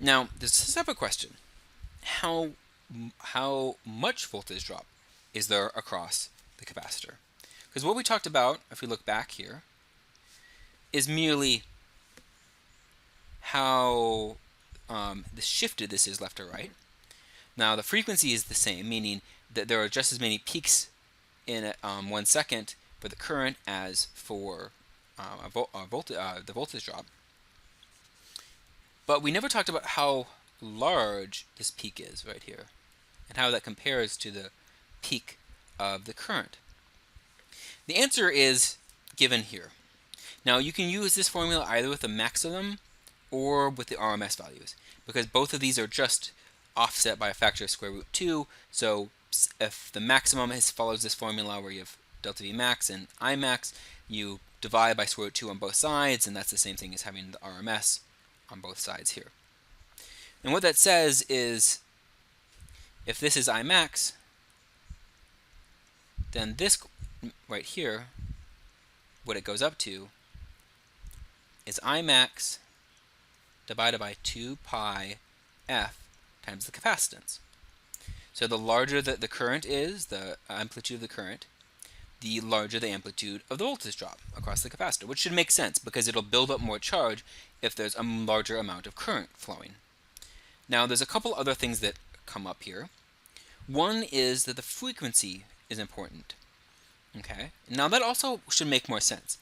Now, there's a separate question. How, how much voltage drop is there across the capacitor? Because what we talked about, if we look back here, is merely how shifted this is left or right. Now, the frequency is the same, meaning that there are just as many peaks in 1 second for the current as for the voltage drop. But we never talked about how large this peak is right here and how that compares to the peak of the current. The answer is given here. Now, you can use this formula either with the maximum or with the RMS values, because both of these are just offset by a factor of square root 2. So if the maximum follows this formula where you have delta V max and I max, you divide by square root 2 on both sides, and that's the same thing as having the RMS on both sides here. And what that says is, if this is I max, then this right here, what it goes up to is I max divided by 2 pi f times the capacitance. So the larger the current is, the amplitude of the current, the larger the amplitude of the voltage drop across the capacitor, which should make sense because it'll build up more charge if there's a larger amount of current flowing. Now, there's a couple other things that come up here. One is that the frequency is important. Okay. Now, that also should make more sense.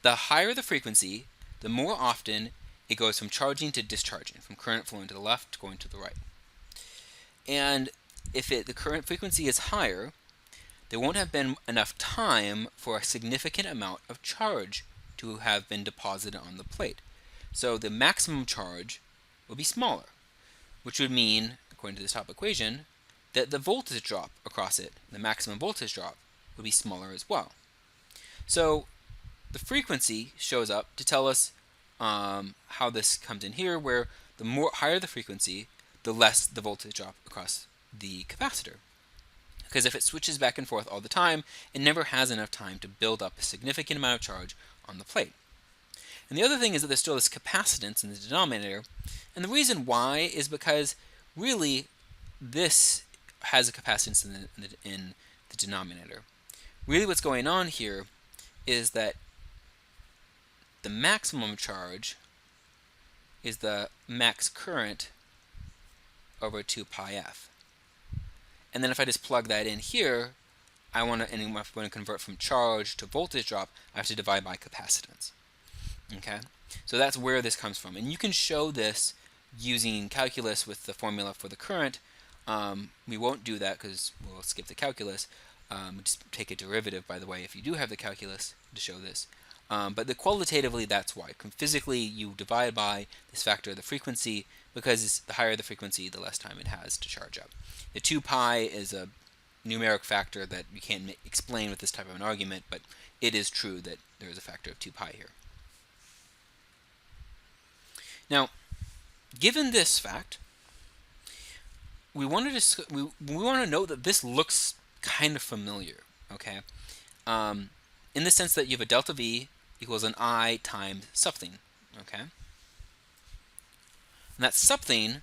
The higher the frequency, the more often it goes from charging to discharging, from current flowing to the left going to the right. And if the current frequency is higher, there won't have been enough time for a significant amount of charge to have been deposited on the plate. So the maximum charge will be smaller, which would mean, according to this top equation, that the voltage drop across it, the maximum voltage drop, would be smaller as well. So the frequency shows up to tell us how this comes in here, where the higher the frequency, the less the voltage drop across the capacitor. Because if it switches back and forth all the time, it never has enough time to build up a significant amount of charge on the plate. And the other thing is that there's still this capacitance in the denominator, and the reason why is because really this has a capacitance in the denominator. Really what's going on here is that the maximum charge is the max current over 2 pi f. And then if I just plug that in here, if I want to convert from charge to voltage drop, I have to divide by capacitance. Okay, so that's where this comes from. And you can show this using calculus with the formula for the current. We won't do that because we'll skip the calculus. Just take a derivative, by the way, if you do have the calculus to show this. But qualitatively, that's why. Physically, you divide by this factor of the frequency, because the higher the frequency, the less time it has to charge up. The 2 pi is a numeric factor that you can't explain with this type of an argument, but it is true that there is a factor of 2 pi here. Now, given this fact, we want to note that this looks kind of familiar. Okay, in the sense that you have a delta V equals an I times something. Okay, and that something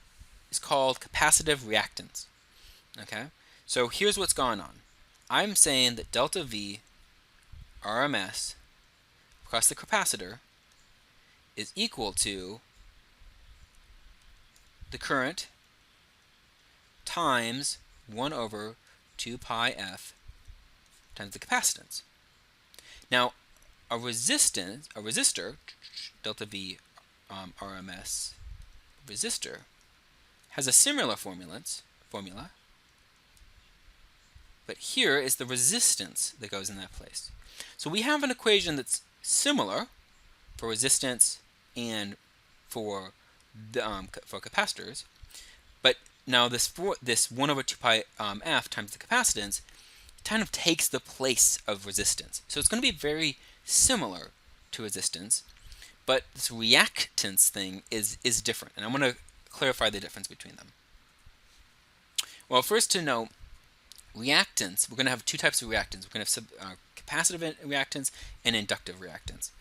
is called capacitive reactance. Okay, so here's what's going on. I'm saying that delta V RMS across the capacitor is equal to the current times 1 over 2 pi f times the capacitance. Now, a resistor, delta V RMS resistor, has a similar formula, but here is the resistance that goes in that place. So we have an equation that's similar for resistance and for capacitors, but now this 1 over 2 pi f times the capacitance kind of takes the place of resistance. So it's going to be very similar to resistance, but this reactance thing is different, and I'm going to clarify the difference between them. Well, first to note, reactance, we're going to have two types of reactance. We're going to have capacitive reactance and inductive reactance.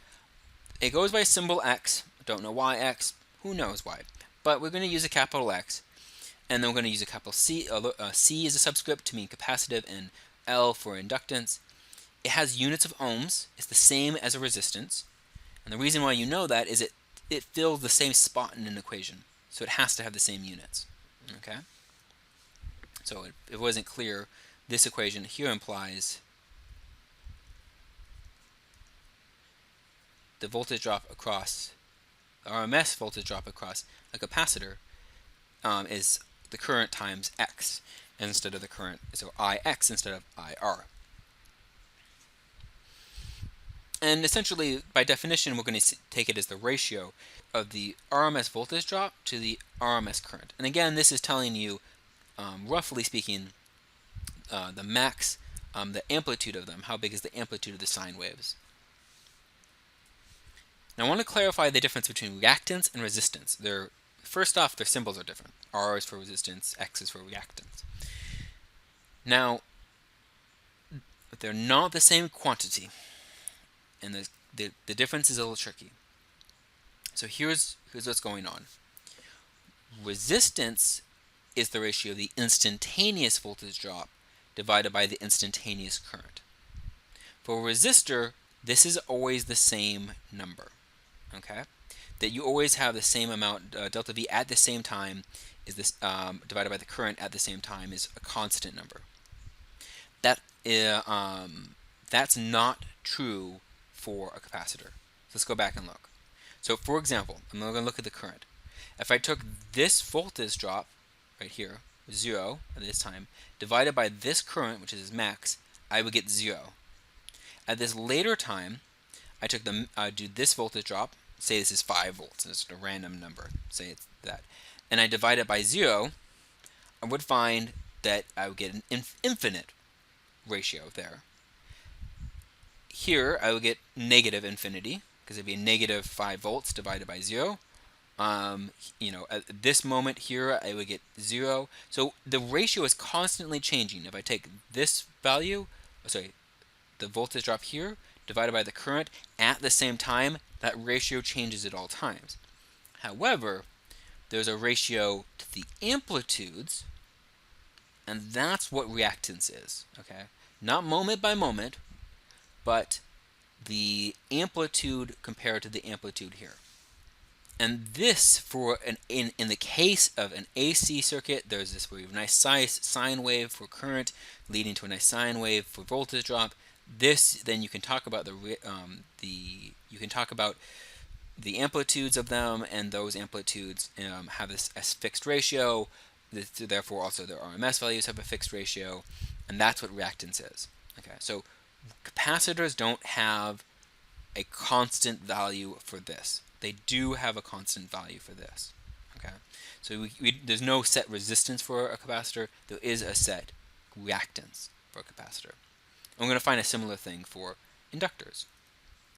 It goes by symbol X. I don't know why X. Who knows why? but we're going to use a capital X, and then we're going to use a capital C. C is a subscript to mean capacitive, and L for inductance. It has units of ohms. It's the same as a resistance. And the reason why you know that is it fills the same spot in an equation. So it has to have the same units. Okay? So if it wasn't clear, this equation here implies the voltage drop across, RMS voltage drop across a capacitor is the current times X instead of the current, so IX instead of IR. And essentially, by definition, we're going to take it as the ratio of the RMS voltage drop to the RMS current. And again, this is telling you, roughly speaking, the max, the amplitude of them. How big is the amplitude of the sine waves? Now, I want to clarify the difference between reactance and resistance. First off, their symbols are different. R is for resistance, X is for reactance. Now, they're not the same quantity, and the difference is a little tricky. So here's what's going on. Resistance is the ratio of the instantaneous voltage drop divided by the instantaneous current. For a resistor, this is always the same number. Okay, that you always have the same amount, delta V at the same time is this divided by the current at the same time is a constant number. That's not true for a capacitor. Let's go back and look. So for example, I'm going to look at the current. If I took this voltage drop right here, 0 at this time, divided by this current, which is max, I would get 0. At this later time, I do this voltage drop, say this is 5 volts, it's a random number, say it's that, and I divide it by 0, I would find that I would get an infinite ratio there. Here, I would get negative infinity, because it'd be a negative 5 volts divided by 0. At this moment here, I would get 0. So the ratio is constantly changing. If I take this value, the voltage drop here, divided by the current at the same time, that ratio changes at all times. However, there's a ratio to the amplitudes, and that's what reactance is. Okay, not moment by moment, but the amplitude compared to the amplitude here. And this, in the case of an AC circuit, there's this nice sine wave for current leading to a nice sine wave for voltage drop. This, then you can talk about the amplitudes of them, and those amplitudes have this as fixed ratio. Therefore, also their RMS values have a fixed ratio, and that's what reactance is. Okay, so capacitors don't have a constant value for this. They do have a constant value for this. Okay, so there's no set resistance for a capacitor. There is a set reactance for a capacitor. I'm going to find a similar thing for inductors.